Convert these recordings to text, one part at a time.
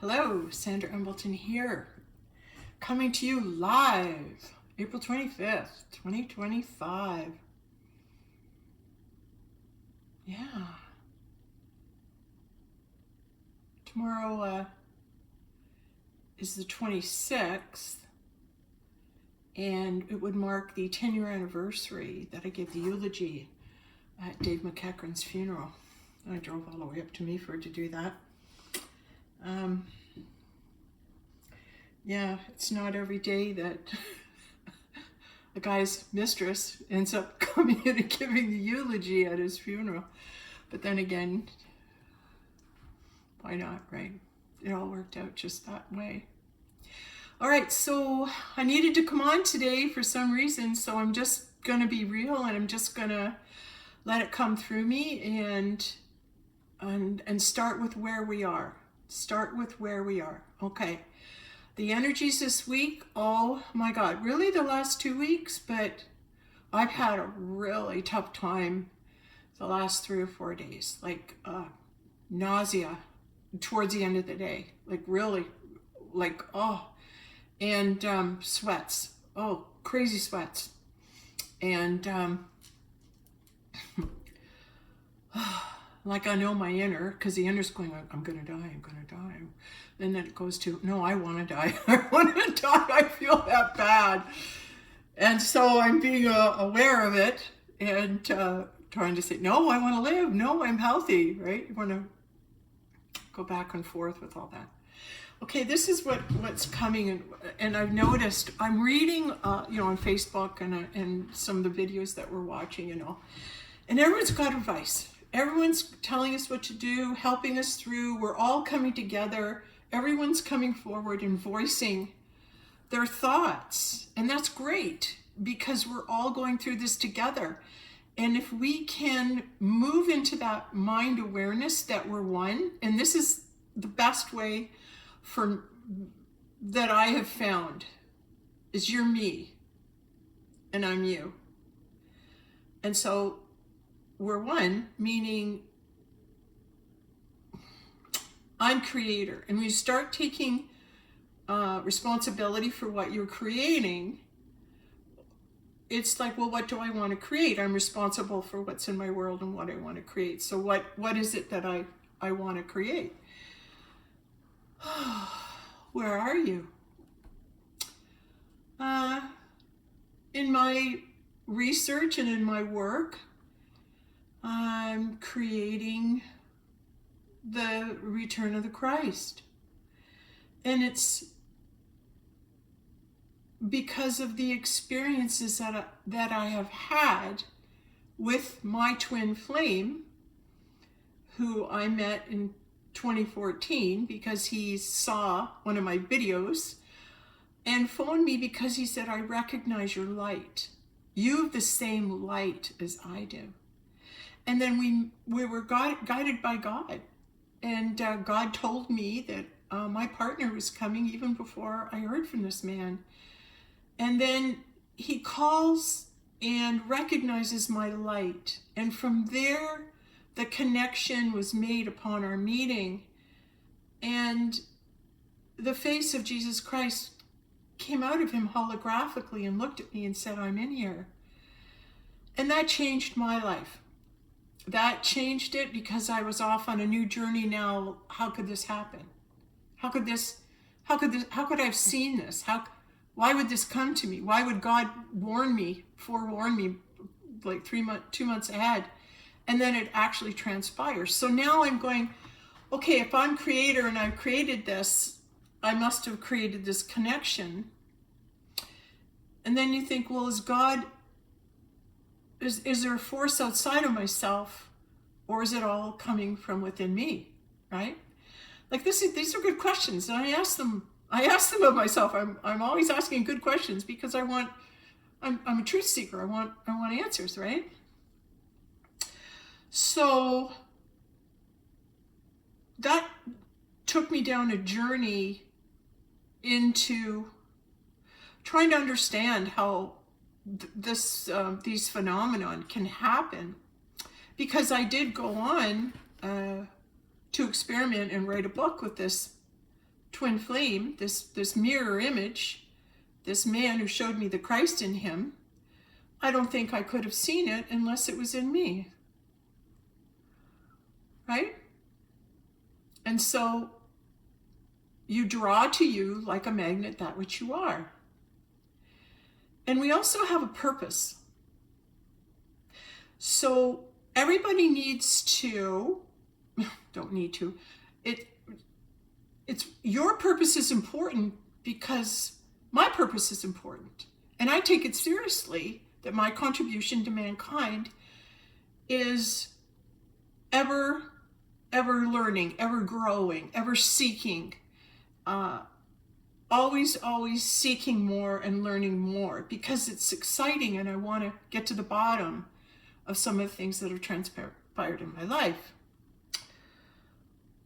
Hello, Sandra Embleton here, coming to you live, April 25th, 2025. Yeah. Tomorrow is the 26th, and it would mark the 10-year anniversary that I gave the eulogy at Dave McEachern's funeral. I drove all the way up to Meaford to do that. Yeah, it's not every day that a guy's mistress ends up coming in and giving the eulogy at his funeral. But then again, why not, right? It all worked out just that way. All right, so I needed to come on today for some reason, so I'm just going to be real and I'm just going to let it come through me and start with where we are. Start with where we are. Okay. The energies this week, oh my God, really the last 2 weeks, but I've had a really tough time the last 3 or 4 days, like nausea towards the end of the day, like really, like, oh, and sweats, oh, crazy sweats. And like I know my inner, because the inner's going, I'm going to die, I'm going to die. Then it goes to, no, I want to die. I want to die. I feel that bad. And so I'm being aware of it and trying to say, no, I want to live. No, I'm healthy, right? You want to go back and forth with all that. Okay, this is what's coming. And I've noticed, I'm reading, on Facebook and some of the videos that we're watching, and everyone's got advice. Everyone's telling us what to do, helping us through. We're all coming together. Everyone's coming forward and voicing their thoughts. And that's great because we're all going through this together. And if we can move into that mind awareness that we're one, and this is the best way that I have found, is you're me and I'm you. And so we're one, meaning I'm creator. And when you start taking responsibility for what you're creating, it's like, well, what do I want to create? I'm responsible for what's in my world and what I want to create. So what is it that I want to create? Where are you? In my research and in my work, I'm creating the return of the Christ. And it's because of the experiences that I have had with my twin flame, who I met in 2014 because he saw one of my videos and phoned me because he said, I recognize your light. You have the same light as I do. And then we were guided by God. And God told me that my partner was coming even before I heard from this man. And then he calls and recognizes my light. And from there, the connection was made upon our meeting. And the face of Jesus Christ came out of him holographically and looked at me and said, I'm in here. And that changed my life. That changed it because I was off on a new journey now. How could this happen? How could I have seen this? Why would this come to me? Why would God forewarn me like 2 months ahead? And then it actually transpires. So now I'm going, okay, if I'm creator and I've created this, I must have created this connection. And then you think, well, is there a force outside of myself, or is it all coming from within me, right? Like these are good questions, and I ask them of myself. I'm always asking good questions because I'm a truth seeker. I want answers, right? So that took me down a journey into trying to understand how these phenomenon can happen, because I did go on to experiment and write a book with this twin flame, this mirror image, this man who showed me the Christ in him, I don't think I could have seen it unless it was in me. Right? And so you draw to you like a magnet that which you are. And we also have a purpose. So everybody needs to, don't need to, it's your purpose is important because my purpose is important. And I take it seriously that my contribution to mankind is ever learning, ever growing, ever seeking, always seeking more and learning more, because it's exciting and I want to get to the bottom of some of the things that have transpired in my life.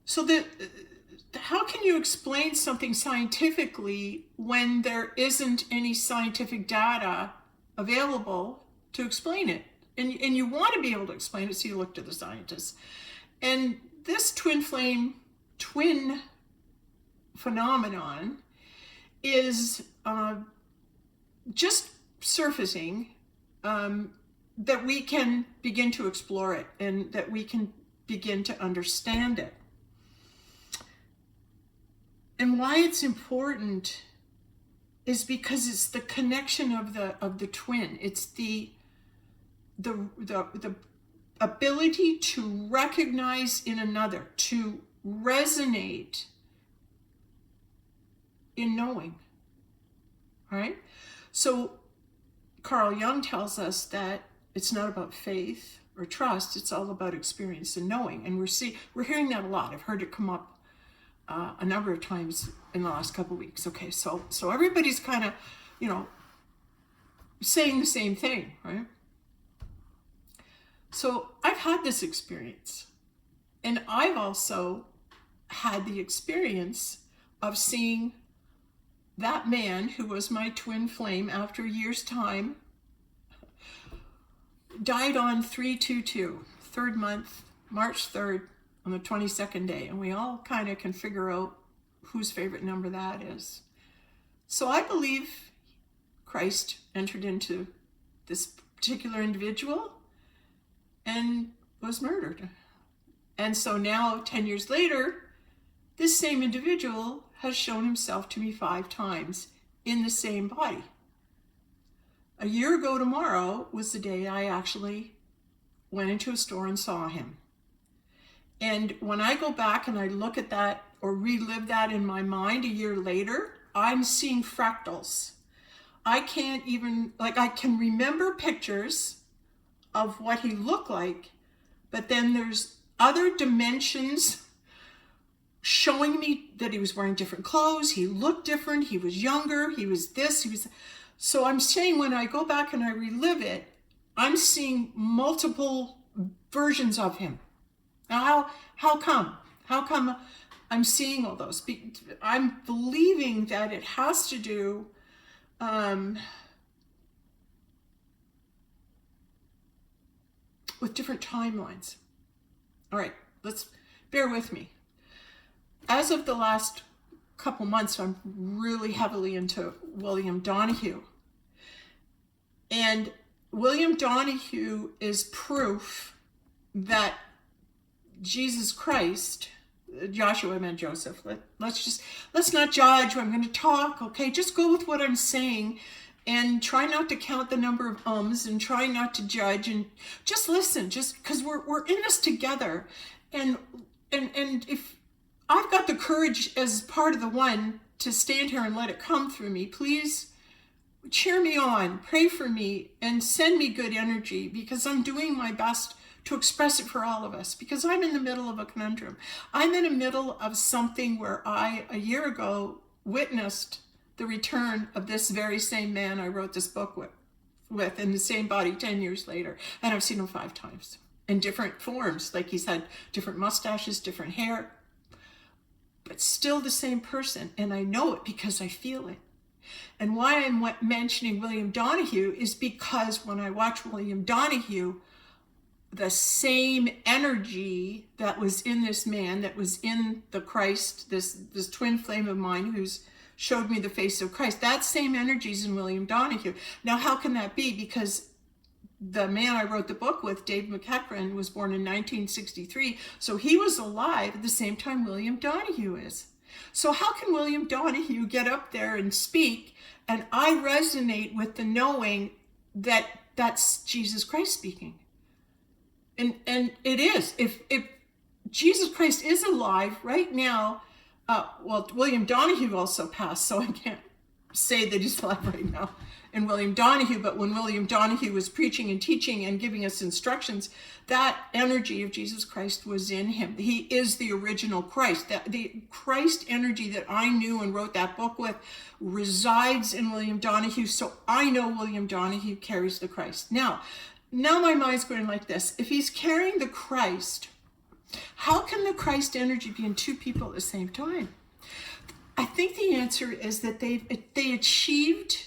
So how can you explain something scientifically when there isn't any scientific data available to explain it? And you want to be able to explain it, so you look to the scientists. And this twin phenomenon is just surfacing, that we can begin to explore it and that we can begin to understand it. And why it's important is because it's the connection of the twin. It's the ability to recognize in another, to resonate in knowing. All right? So Carl Jung tells us that it's not about faith or trust, it's all about experience and knowing. And we're hearing that a lot. I've heard it come up a number of times in the last couple of weeks. Okay, so everybody's kind of, saying the same thing, right? So I've had this experience, and I've also had the experience of seeing that man who was my twin flame after a year's time died on 3/22, third month, March 3rd, on the 22nd day. And we all kind of can figure out whose favorite number that is. So I believe Christ entered into this particular individual and was murdered. And so now, 10 years later, this same individual has shown himself to me 5 times in the same body. A year ago tomorrow was the day I actually went into a store and saw him. And when I go back and I look at that or relive that in my mind a year later, I'm seeing fractals. I can't even, I can remember pictures of what he looked like, but then there's other dimensions showing me that he was wearing different clothes, he looked different, he was younger, he was this, he was... So I'm saying when I go back and I relive it, I'm seeing multiple versions of him. Now, how come? How come I'm seeing all those? I'm believing that it has to do with different timelines. All right, let's bear with me. As of the last couple months, I'm really heavily into William Donahue. And William Donahue is proof that Jesus Christ, Joshua meant Joseph. Let's not judge. I'm going to talk. Okay, just go with what I'm saying, and try not to count the number of ums, and try not to judge, and just listen. Just because we're in this together, and if I've got the courage as part of the one to stand here and let it come through me, please cheer me on, pray for me, and send me good energy, because I'm doing my best to express it for all of us, because I'm in the middle of a conundrum. I'm in the middle of something where I, a year ago, witnessed the return of this very same man I wrote this book with in the same body 10 years later. And I've seen him 5 times in different forms. Like, he's had different mustaches, different hair, but still the same person. And I know it because I feel it. And why I'm mentioning William Donahue is because when I watch William Donahue, the same energy that was in this man, that was in the Christ, this twin flame of mine who's showed me the face of Christ, that same energy is in William Donahue. Now, how can that be? Because the man I wrote the book with, Dave McEachern, was born in 1963, so he was alive at the same time William Donahue is. So how can William Donahue get up there and speak, and I resonate with the knowing that that's Jesus Christ speaking? And it is. If Jesus Christ is alive right now, well, William Donahue also passed, so I can't say that he's alive right now in William Donahue, but when William Donahue was preaching and teaching and giving us instructions, that energy of Jesus Christ was in him. He is the original Christ. The Christ energy that I knew and wrote that book with resides in William Donahue, so I know William Donahue carries the Christ. Now my mind's going like this. If he's carrying the Christ, how can the Christ energy be in two people at the same time? I think the answer is that they achieved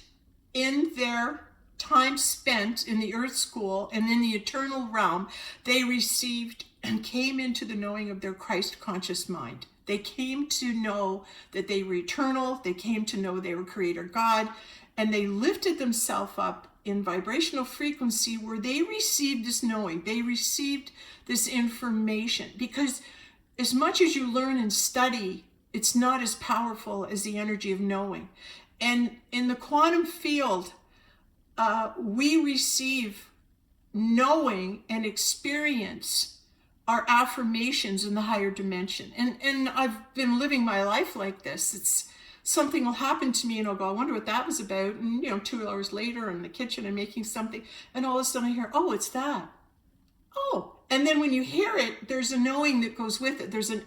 in their time spent in the earth school and in the eternal realm, they received and came into the knowing of their Christ conscious mind. They came to know that they were eternal. They came to know they were Creator God, and they lifted themselves up in vibrational frequency where they received this knowing. They received this information, because as much as you learn and study, it's not as powerful as the energy of knowing. And in the quantum field, we receive knowing and experience our affirmations in the higher dimension. And I've been living my life like this. It's something will happen to me and I'll go, I wonder what that was about. And 2 hours later, I'm in the kitchen and making something, and all of a sudden I hear, oh, it's that. Oh. And then when you hear it, there's a knowing that goes with it. There's a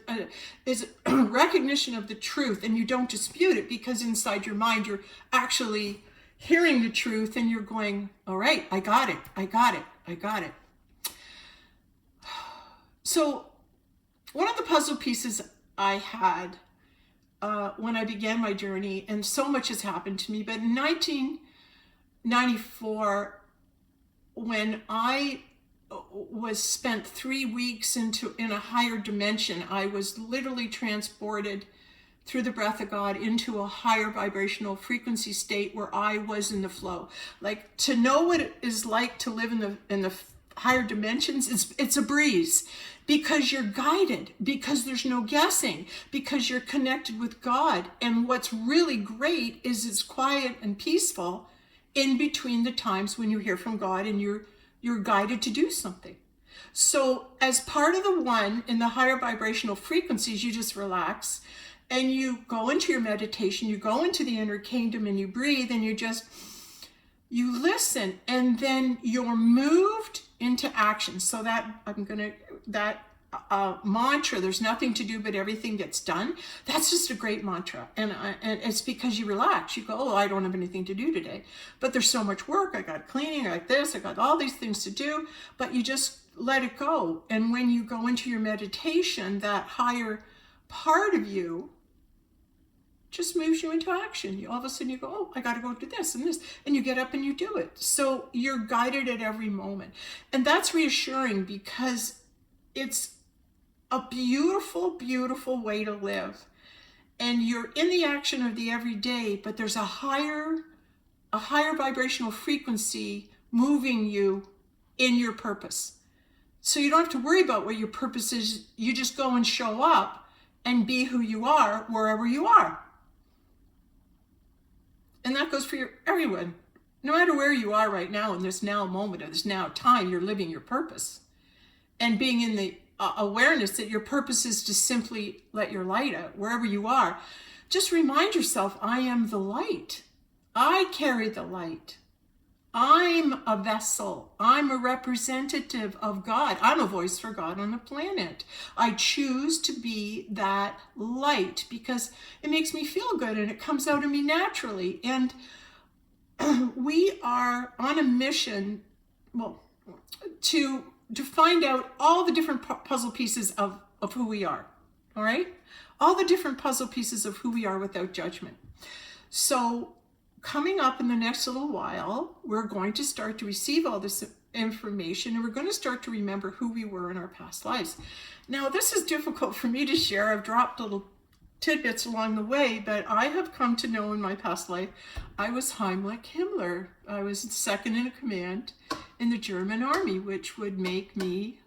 recognition of the truth, and you don't dispute it, because inside your mind, you're actually hearing the truth and you're going, all right, I got it. I got it. I got it. So one of the puzzle pieces I had when I began my journey, and so much has happened to me, but in 1994, when I was spent 3 weeks in a higher dimension, I was literally transported through the breath of God into a higher vibrational frequency state where I was in the flow. Like, to know what it is like to live in the higher dimensions, it's a breeze, because you're guided, because there's no guessing, because you're connected with God. And what's really great is it's quiet and peaceful in between the times when you hear from God and you're guided to do something. So as part of the one in the higher vibrational frequencies, you just relax and you go into your meditation, you go into the inner kingdom and you breathe and you listen, and then you're moved into action. So that mantra, there's nothing to do but everything gets done, that's just a great mantra. And it's because you relax. You go, oh, I don't have anything to do today, but there's so much work. I got cleaning, I got this, I got all these things to do, but you just let it go. And when you go into your meditation, that higher part of you just moves you into action. All of a sudden you go, oh, I got to go do this and this, and you get up and you do it. So you're guided at every moment. And that's reassuring, because it's a beautiful, beautiful way to live. And you're in the action of the everyday, but there's a higher vibrational frequency moving you in your purpose. So you don't have to worry about what your purpose is. You just go and show up and be who you are wherever you are. And that goes for everyone. No matter where you are right now, in this now moment, or this now time, you're living your purpose. And being in the awareness that your purpose is to simply let your light out wherever you are. Just remind yourself, I am the light. I carry the light. I'm a vessel. I'm a representative of God. I'm a voice for God on the planet. I choose to be that light because it makes me feel good and it comes out of me naturally. And we are on a mission, to find out all the different puzzle pieces of who we are, all right? All the different puzzle pieces of who we are without judgment. So coming up in the next little while, we're going to start to receive all this information, and we're going to start to remember who we were in our past lives. Now, this is difficult for me to share. I've dropped little tidbits along the way, but I have come to know in my past life, I was Heimlich Himmler. I was second in command in the German army, which would make me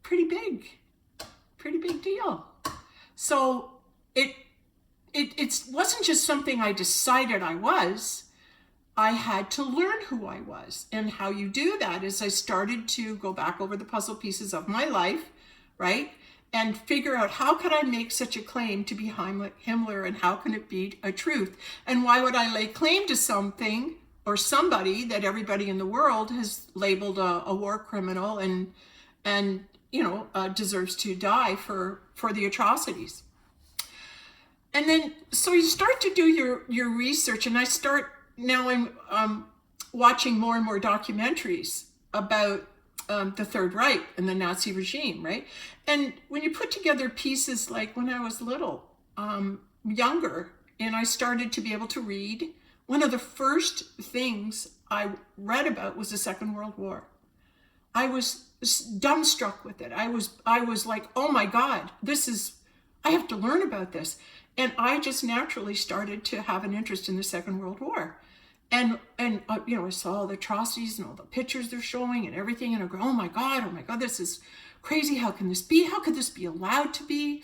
pretty big deal. So it wasn't just something I decided I was. I had to learn who I was. And how you do that is I started to go back over the puzzle pieces of my life, right? And figure out, how could I make such a claim to be Heimlich Himmler, and how can it be a truth? And why would I lay claim to something or somebody that everybody in the world has labeled a war criminal and deserves to die for the atrocities? And then, so you start to do your research, and I start now, I'm watching more and more documentaries about the Third Reich and the Nazi regime, right? And when you put together pieces, like when I was little, younger, and I started to be able to read, one of the first things I read about was the Second World War. I was dumbstruck with it. I was like, oh my God, I have to learn about this. And I just naturally started to have an interest in the Second World War. And I saw all the atrocities and all the pictures they're showing and everything, and I go, oh my God, this is crazy. How can this be? How could this be allowed to be?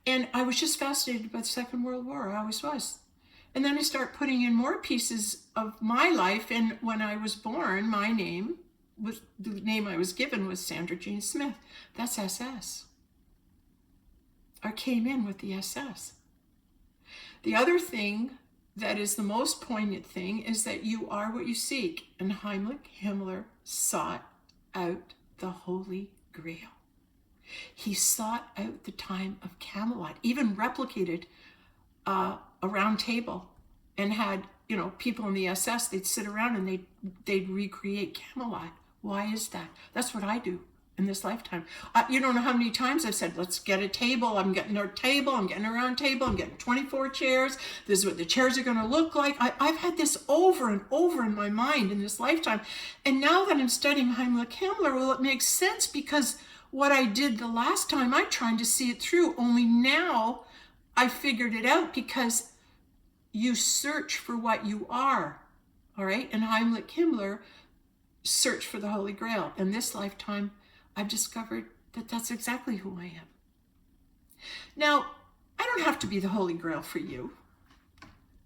And I was just fascinated by the Second World War. I always was. And then I start putting in more pieces of my life. And when I was born, the name I was given was Sandra Jean Smith. That's SS. I came in with the SS. The other thing that is the most poignant thing is that you are what you seek. And Heimlich Himmler sought out the Holy Grail. He sought out the time of Camelot, even replicated a round table, and had, people in the SS, they'd sit around and they'd recreate Camelot. Why is that? That's what I do in this lifetime. You don't know how many times I've said, let's get a table. I'm getting a table. I'm getting a round table. I'm getting 24 chairs. This is what the chairs are going to look like. I've had this over and over in my mind in this lifetime. And now that I'm studying Heimlich Himmler, well, it makes sense, because what I did the last time, I'm trying to see it through. Only now I figured it out, because you search for what you are. All right. And Heimlich Himmler searched for the Holy Grail. In this lifetime, I've discovered that that's exactly who I am. Now, I don't have to be the Holy Grail for you.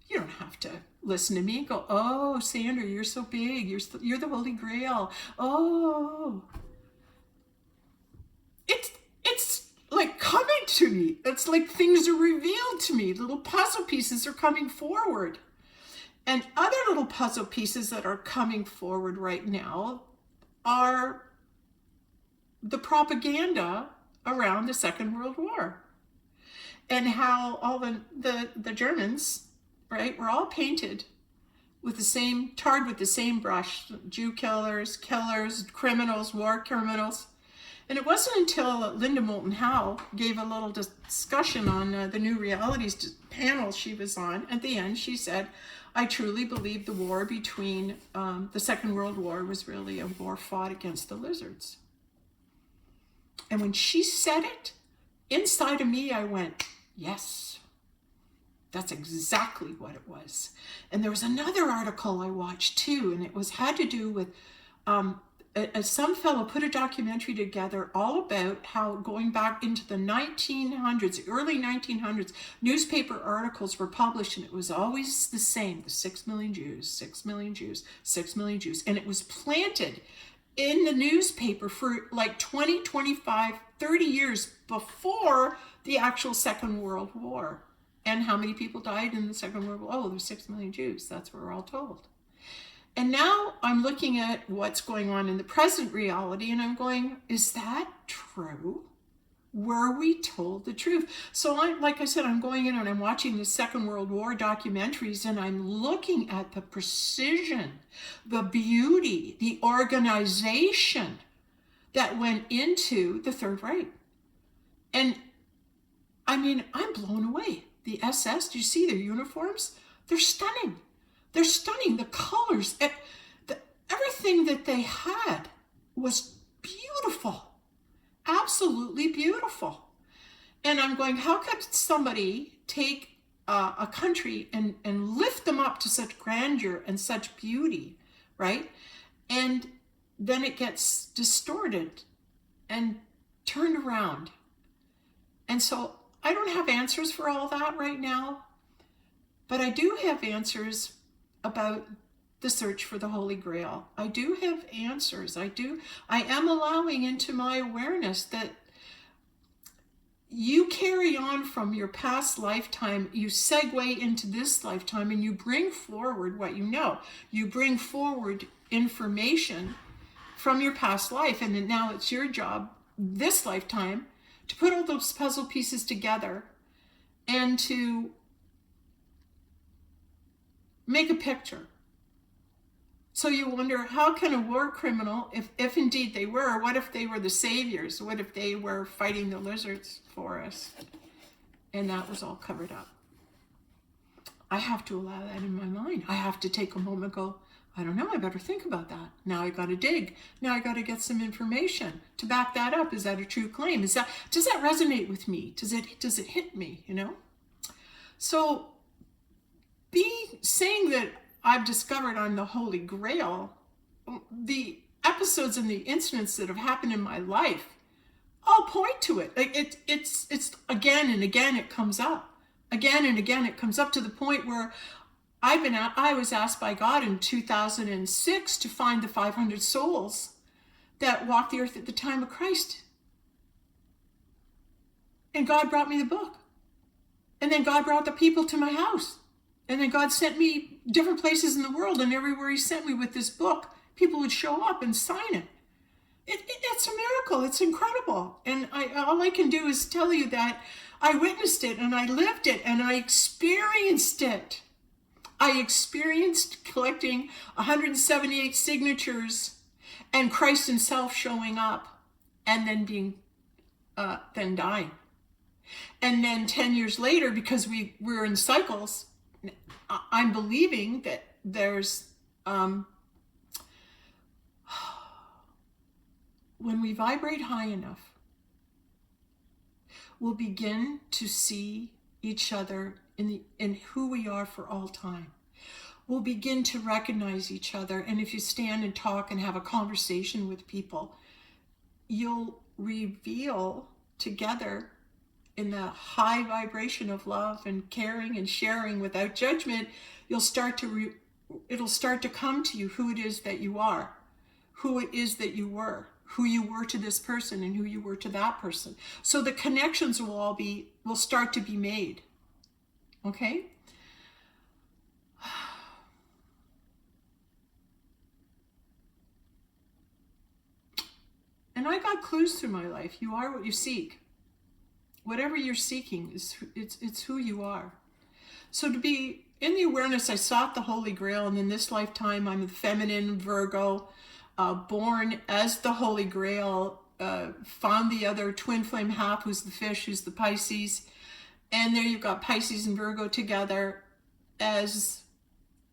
You don't have to listen to me and go, oh, Sandra, you're so big. You're the Holy Grail. Oh. It's like coming to me. It's like things are revealed to me. Little puzzle pieces are coming forward. And other little puzzle pieces that are coming forward right now are the propaganda around the Second World War, and how all the Germans, right, were all painted with tarred with the same brush. Jew killers, criminals, war criminals. And it wasn't until Linda Moulton Howe gave a little discussion on the New Realities panel she was on. At the end, she said, I truly believe the war between the Second World War was really a war fought against the lizards. And when she said it, inside of me, I went, yes, that's exactly what it was. And there was another article I watched too, and it had to do with some fellow put a documentary together all about how, going back into the 1900s, early 1900s, newspaper articles were published, and it was always the same: the 6 million Jews, 6 million Jews, 6 million Jews. And it was planted in the newspaper for like 20, 25, 30 years before the actual Second World War. And how many people died in the Second World War? Oh, there's 6 million Jews. That's what we're all told. And now I'm looking at what's going on in the present reality, and I'm going, is that true? Were we told the truth? So like I said, I'm going in and I'm watching the Second World War documentaries, and I'm looking at the precision, the beauty, the organization that went into the Third Reich. And I mean, I'm blown away. The SS, do you see their uniforms? They're stunning. They're stunning. The colors. everything that they had was beautiful, absolutely beautiful. And I'm going, how could somebody take a country and lift them up to such grandeur and such beauty, right? And then it gets distorted and turned around. And so I don't have answers for all that right now, but I do have answers about the search for the Holy Grail. I do have answers. I am allowing into my awareness that you carry on from your past lifetime, you segue into this lifetime, and you bring forward what you know. You bring forward information from your past life, and then now it's your job this lifetime to put all those puzzle pieces together and to make a picture. So you wonder, how can a war criminal, if indeed they were, what if they were the saviors? What if they were fighting the lizards for us? And that was all covered up. I have to allow that in my mind. I have to take a moment and go, I don't know, I better think about that. Now I got to dig. Now I got to get some information to back that up. Is that a true claim? Does that resonate with me? Does it hit me, you know? So saying that I've discovered I'm the Holy Grail, the episodes and the incidents that have happened in my life all point to it. Like it's again and again it comes up. Again and again it comes up to the point where I was asked by God in 2006 to find the 500 souls that walked the earth at the time of Christ. And God brought me the book. And then God brought the people to my house. And then God sent me different places in the world, and everywhere he sent me with this book, people would show up and sign it. It's a miracle. It's incredible. And all I can do is tell you that I witnessed it, and I lived it, and I experienced it. I experienced collecting 178 signatures and Christ himself showing up and then then dying. And then 10 years later, because we're in cycles, I'm believing that there's, when we vibrate high enough, we'll begin to see each other in who we are for all time. We'll begin to recognize each other. And if you stand and talk and have a conversation with people, you'll reveal together in the high vibration of love and caring and sharing without judgment, it'll start to come to you who it is that you are, who it is that you were, who you were to this person and who you were to that person. So the connections will start to be made. Okay? And I got clues through my life. You are what you seek. Whatever you're seeking, it's who you are. So to be in the awareness, I sought the Holy Grail, and in this lifetime, I'm a feminine Virgo, born as the Holy Grail, found the other twin flame half, who's the fish, who's the Pisces, and there you've got Pisces and Virgo together as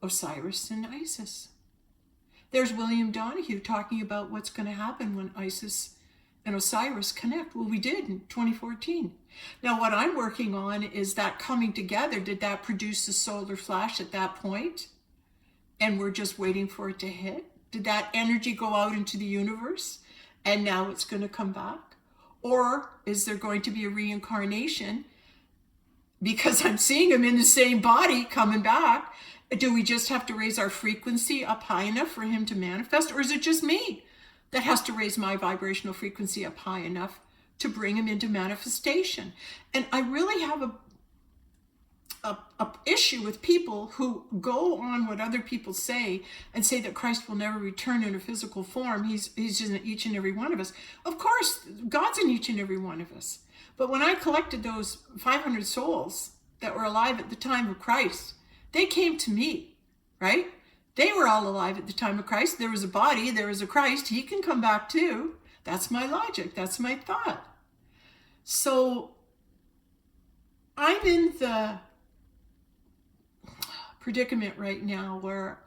Osiris and Isis. There's William Donahue talking about what's going to happen when Isis and Osiris connect. Well, we did in 2014. Now, what I'm working on is that coming together. Did that produce a solar flash at that point? And we're just waiting for it to hit? Did that energy go out into the universe and now it's going to come back? Or is there going to be a reincarnation because I'm seeing them in the same body coming back? Do we just have to raise our frequency up high enough for him to manifest? Or is it just me that has to raise my vibrational frequency up high enough to bring him into manifestation? And I really have a issue with people who go on what other people say and say that Christ will never return in a physical form. He's in each and every one of us. Of course, God's in each and every one of us. But when I collected those 500 souls that were alive at the time of Christ, they came to me, right? They were all alive at the time of Christ. There was a body, there was a Christ. He can come back too. That's my logic. That's my thought. So I'm in the predicament right now where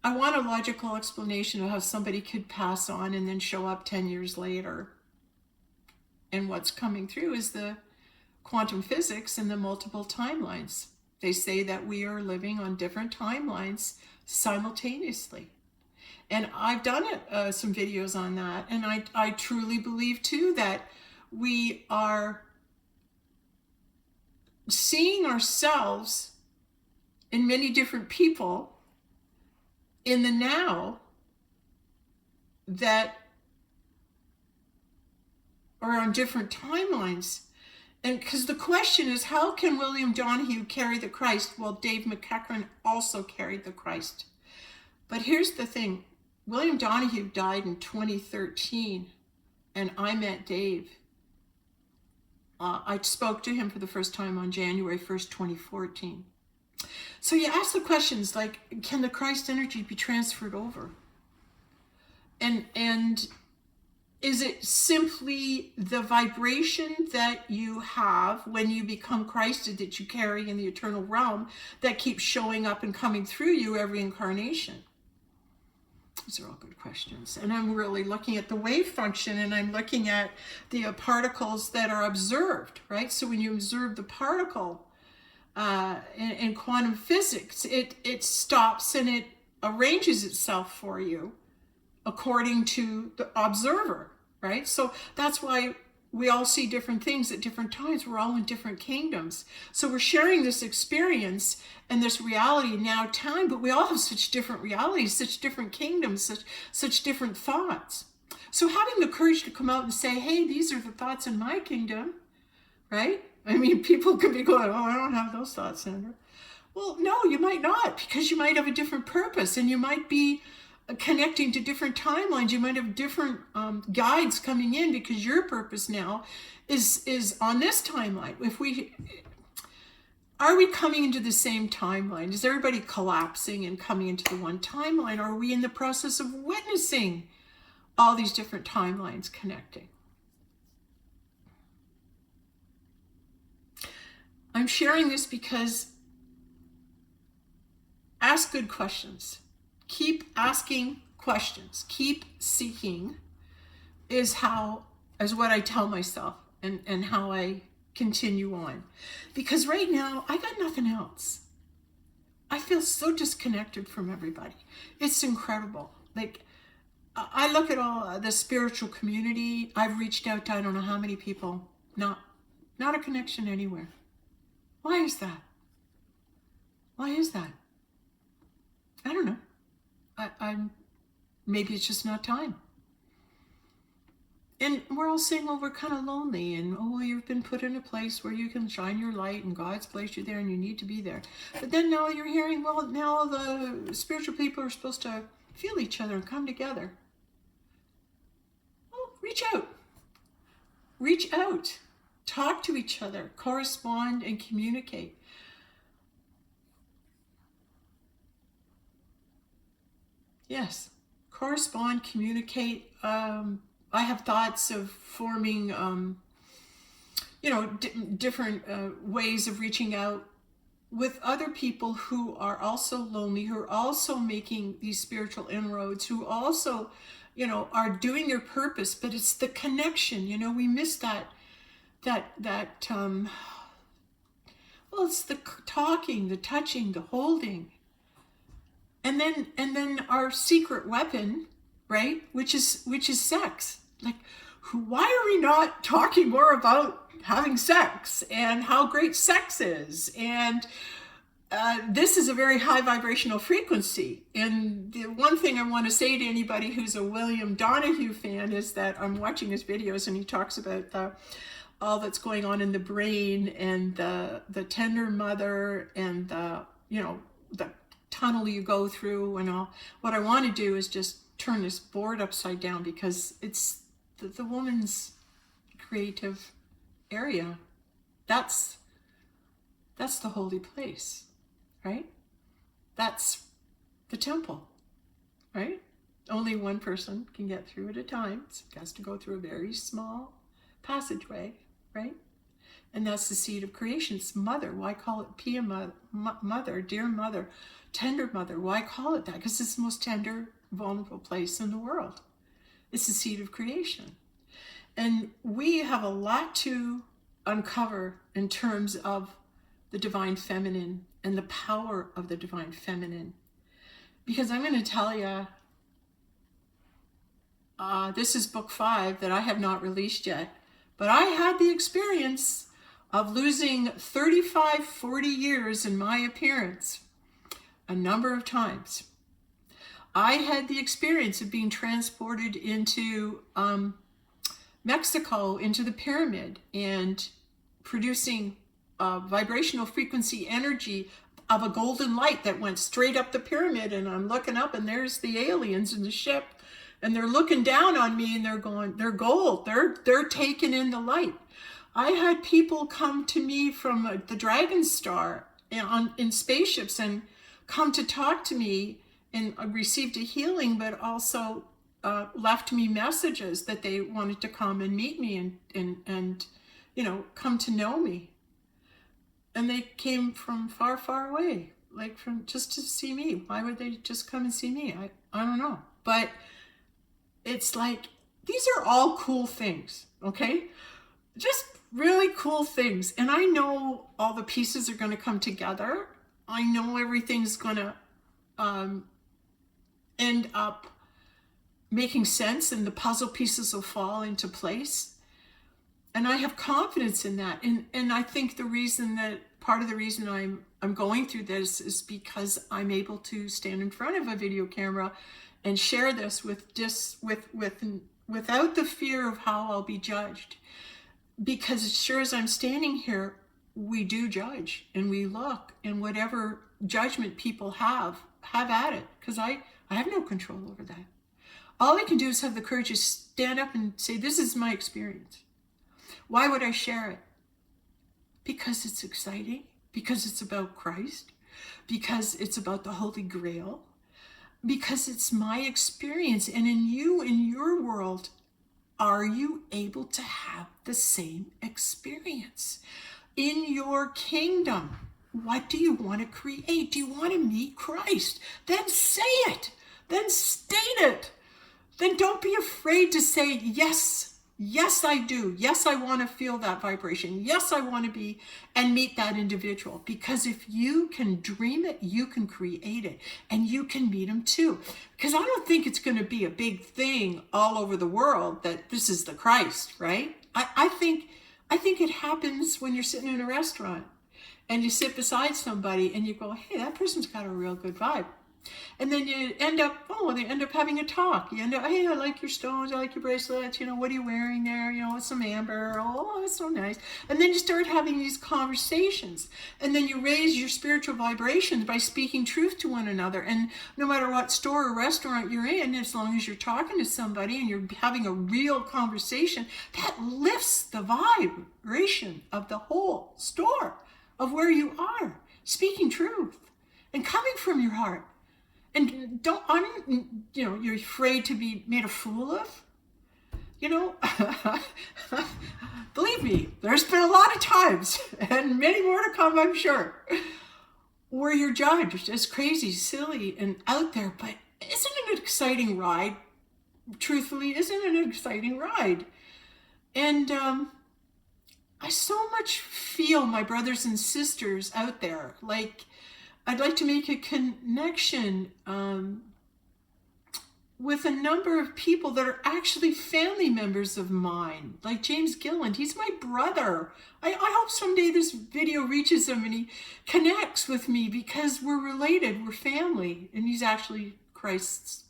I want a logical explanation of how somebody could pass on and then show up 10 years later. And what's coming through is the quantum physics and the multiple timelines. They say that we are living on different timelines simultaneously. And I've done some videos on that. And I truly believe too that we are seeing ourselves in many different people in the now that are on different timelines. And because the question is, how can William Donahue carry the Christ while Dave McEachern also carried the Christ? But here's the thing. William Donahue died in 2013, and I met Dave. I spoke to him for the first time on January 1st, 2014. So you ask the questions like, can the Christ energy be transferred over? And is it simply the vibration that you have when you become Christed that you carry in the eternal realm that keeps showing up and coming through you every incarnation? These are all good questions. And I'm really looking at the wave function, and I'm looking at the particles that are observed, right? So when you observe the particle in quantum physics, it stops and it arranges itself for you according to the observer, right? So that's why we all see different things at different times. We're all in different kingdoms. So we're sharing this experience and this reality now time, but we all have such different realities, such different kingdoms, such different thoughts. So having the courage to come out and say, hey, these are the thoughts in my kingdom, right? I mean, people could be going, oh, I don't have those thoughts, Sandra. Well, no, you might not, because you might have a different purpose, and you might be connecting to different timelines. You might have different guides coming in because your purpose now is on this timeline. Are we coming into the same timeline? Is everybody collapsing and coming into the one timeline? Or are we in the process of witnessing all these different timelines connecting? I'm sharing this because ask good questions. Keep asking questions. Keep seeking is what I tell myself and how I continue on. Because right now, I got nothing else. I feel so disconnected from everybody. It's incredible. Like, I look at all the spiritual community. I've reached out to I don't know how many people. Not a connection anywhere. Why is that? Why is that? I don't know. Maybe it's just not time. And we're all saying, well, we're kind of lonely, and oh, you've been put in a place where you can shine your light, and God's placed you there, and you need to be there. But then now you're hearing, well, now the spiritual people are supposed to feel each other and come together. Well, reach out. Reach out. Talk to each other. Correspond and communicate. Yes, correspond, communicate. I have thoughts of forming, different ways of reaching out with other people who are also lonely, who are also making these spiritual inroads, who also, are doing their purpose. But it's the connection. We miss that. It's the talking, the touching, the holding. And then our secret weapon, right? Which is sex. Like, why are we not talking more about having sex and how great sex is? And this is a very high vibrational frequency. And the one thing I want to say to anybody who's a William Donahue fan is that I'm watching his videos, and he talks about all that's going on in the brain and the tender mother and the tunnel you go through and all. What I want to do is just turn this board upside down, because it's the woman's creative area. That's the holy place, right? That's the temple, right? Only one person can get through at a time. It has to go through a very small passageway, right? And that's the seed of creation. It's mother. Why call it Pia mother, dear mother, tender mother? Why call it that? Because it's the most tender, vulnerable place in the world. It's the seed of creation. And we have a lot to uncover in terms of the divine feminine and the power of the divine feminine. Because I'm going to tell you, this is book 5 that I have not released yet, but I had the experience of losing 35, 40 years in my appearance a number of times. I had the experience of being transported into Mexico, into the pyramid, and producing vibrational frequency energy of a golden light that went straight up the pyramid. And I'm looking up, and there's the aliens in the ship, and they're looking down on me, and they're going, they're gold. They're taking in the light. I had people come to me from the Dragon Star in spaceships and come to talk to me, and I received a healing, but also left me messages that they wanted to come and meet me and come to know me. And they came from far, far away, like from just to see me. Why would they just come and see me? I don't know. But it's like, these are all cool things, okay? Just really cool things. And I know all the pieces are going to come together. I know everything's going to end up making sense, and the puzzle pieces will fall into place. And I have confidence in that. And I think part of the reason I'm going through this is because I'm able to stand in front of a video camera and share this without the fear of how I'll be judged. Because as sure as I'm standing here, we do judge, and we look, and whatever judgment people have at it, because I have no control over that. All I can do is have the courage to stand up and say, this is my experience. Why would I share it? Because it's exciting, because it's about Christ, because it's about the Holy Grail, because it's my experience. And in your world, are you able to have the same experience? In your kingdom, what do you want to create? Do you want to meet Christ? Then say it. Then state it. Then don't be afraid to say, yes, yes, I do. Yes, I want to feel that vibration. Yes, I want to be and meet that individual. Because if you can dream it, you can create it, and you can meet him too. Because I don't think it's going to be a big thing all over the world that this is the Christ, right? I think it happens when you're sitting in a restaurant and you sit beside somebody and you go, hey, that person's got a real good vibe. And then you end up having a talk. You end up, hey, I like your stones, I like your bracelets, what are you wearing there? Some amber, oh, that's so nice. And then you start having these conversations. And then you raise your spiritual vibrations by speaking truth to one another. And no matter what store or restaurant you're in, as long as you're talking to somebody and you're having a real conversation, that lifts the vibration of the whole store, of where you are, speaking truth and coming from your heart. And you're afraid to be made a fool of? Believe me, there's been a lot of times, and many more to come, I'm sure, where you're judged as crazy, silly, and out there. But isn't it an exciting ride? Truthfully, isn't it an exciting ride? And I so much feel my brothers and sisters out there. Like, I'd like to make a connection with a number of people that are actually family members of mine, like James Gilland. He's my brother. I hope someday this video reaches him and he connects with me, because we're related, we're family, and he's actually Christ's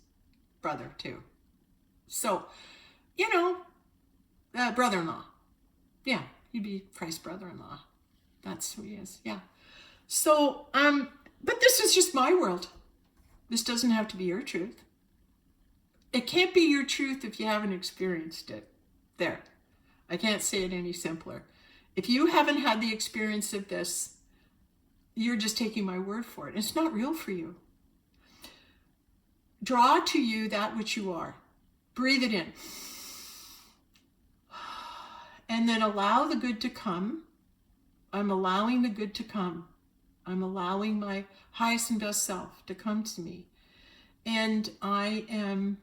brother too. So, brother-in-law. Yeah, he'd be Christ's brother-in-law. That's who he is, yeah. So, but this is just my world. This doesn't have to be your truth. It can't be your truth if you haven't experienced it. There. I can't say it any simpler. If you haven't had the experience of this, you're just taking my word for it. It's not real for you. Draw to you that which you are. Breathe it in. And then allow the good to come. I'm allowing the good to come. I'm allowing my highest and best self to come to me. And I am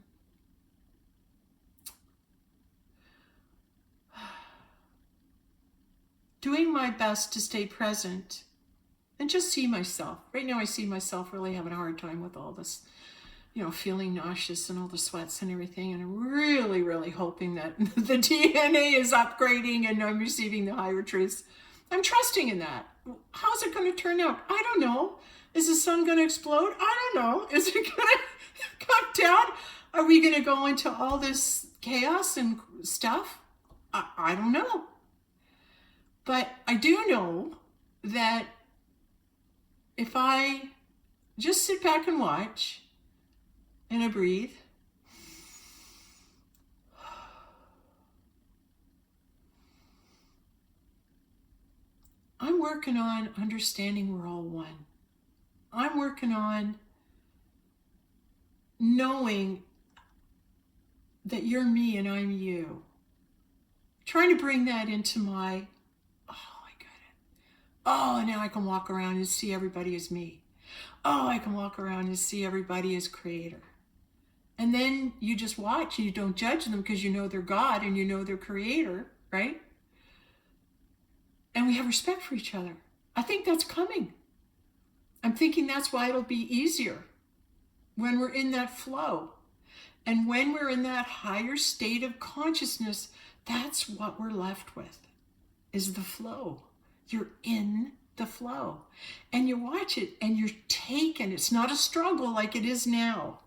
doing my best to stay present and just see myself. Right now I see myself really having a hard time with all this, feeling nauseous and all the sweats and everything. And I'm really, really hoping that the DNA is upgrading and I'm receiving the higher truths. I'm trusting in that. How's it going to turn out? I don't know. Is the sun going to explode? I don't know. Is it going to come down? Are we going to go into all this chaos and stuff? I don't know. But I do know that if I just sit back and watch and I breathe, I'm working on understanding we're all one. I'm working on knowing that you're me and I'm you. Trying to bring that into my, oh, I got it. Oh, now I can walk around and see everybody as me. Oh, I can walk around and see everybody as creator. And then you just watch and you don't judge them because you know they're God and you know they're creator, right? And we have respect for each other. I think that's coming. I'm thinking that's why it'll be easier when we're in that flow. And when we're in that higher state of consciousness, that's what we're left with, is the flow. You're in the flow. And you watch it and you're taken. It's not a struggle like it is now.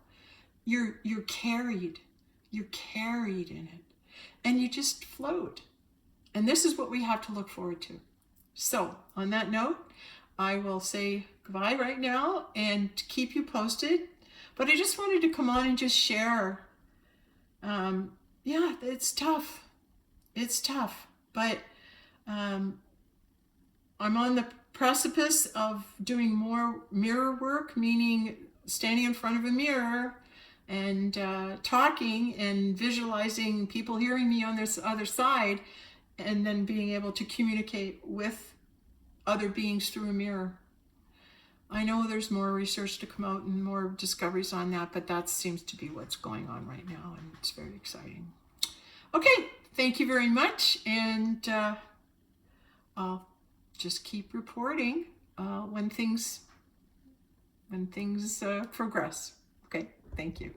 You're carried. You're carried in it. And you just float. And this is what we have to look forward to. So, on that note, I will say goodbye right now and keep you posted. But I just wanted to come on and just share. Yeah, it's tough. It's tough. But I'm on the precipice of doing more mirror work, meaning standing in front of a mirror and talking and visualizing people hearing me on this other side, and then being able to communicate with other beings through a mirror. I know there's more research to come out and more discoveries on that, but that seems to be what's going on right now, and it's very exciting. Okay, thank you very much, and I'll just keep reporting when things progress. Okay, thank you.